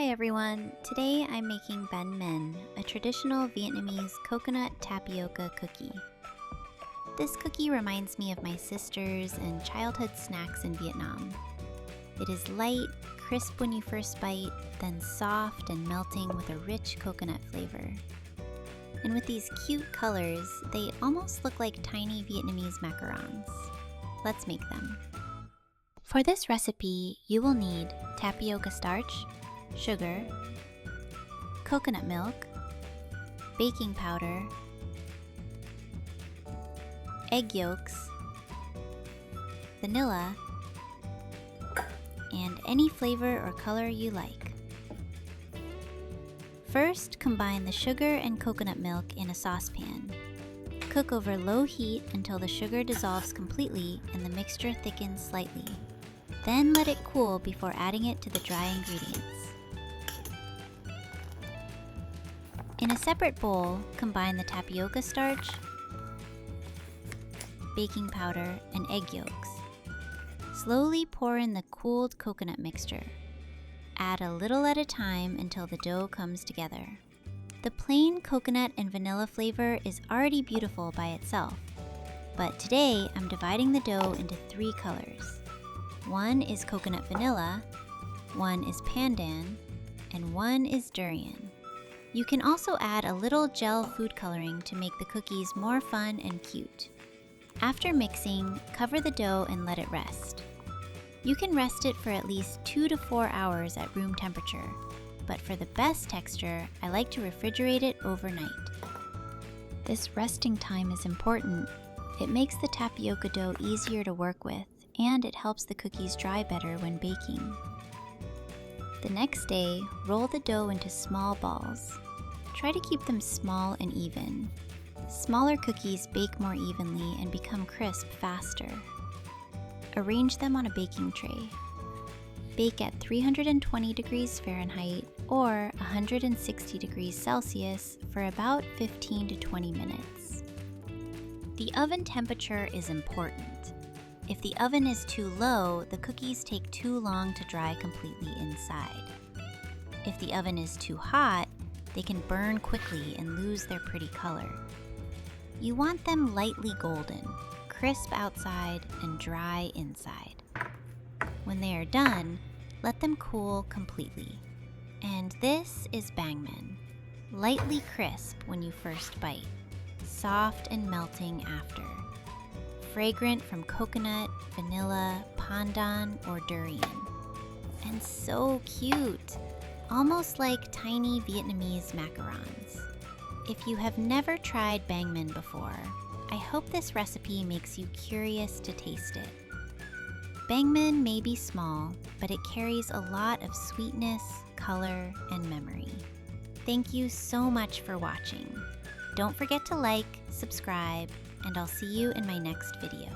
Hi everyone! Today I'm making Bánh Men, a traditional Vietnamese coconut tapioca cookie. This cookie reminds me of my sisters and childhood snacks in Vietnam. It is light, crisp when you first bite, then soft and melting with a rich coconut flavor. And with these cute colors, they almost look like tiny Vietnamese macarons. Let's make them. For this recipe, you will need tapioca starch, sugar, coconut milk, baking powder, egg yolks, vanilla, and any flavor or color you like. First, combine the sugar and coconut milk in a saucepan. Cook over low heat until the sugar dissolves completely and the mixture thickens slightly. Then let it cool before adding it to the dry ingredients. In a separate bowl, combine the tapioca starch, baking powder, and egg yolks. Slowly pour in the cooled coconut mixture. Add a little at a time until the dough comes together. The plain coconut and vanilla flavor is already beautiful by itself, but today I'm dividing the dough into 3 colors. One is coconut vanilla, one is pandan, and one is durian. You can also add a little gel food coloring to make the cookies more fun and cute. After mixing, cover the dough and let it rest. You can rest it for at least 2 to 4 hours at room temperature, but for the best texture, I like to refrigerate it overnight. This resting time is important. It makes the tapioca dough easier to work with, and it helps the cookies dry better when baking. The next day, roll the dough into small balls. Try to keep them small and even. Smaller cookies bake more evenly and become crisp faster. Arrange them on a baking tray. Bake at 320 degrees Fahrenheit or 160 degrees Celsius for about 15 to 20 minutes. The oven temperature is important. If the oven is too low, the cookies take too long to dry completely inside. If the oven is too hot, they can burn quickly and lose their pretty color. You want them lightly golden, crisp outside and dry inside. When they are done, let them cool completely. And this is Bánh Men, lightly crisp when you first bite, soft and melting after. Fragrant from coconut, vanilla, pandan, or durian. And so cute, almost like tiny Vietnamese macarons. If you have never tried Bánh Men before, I hope this recipe makes you curious to taste it. Bánh Men may be small, but it carries a lot of sweetness, color, and memory. Thank you so much for watching. Don't forget to like, subscribe, and I'll see you in my next video.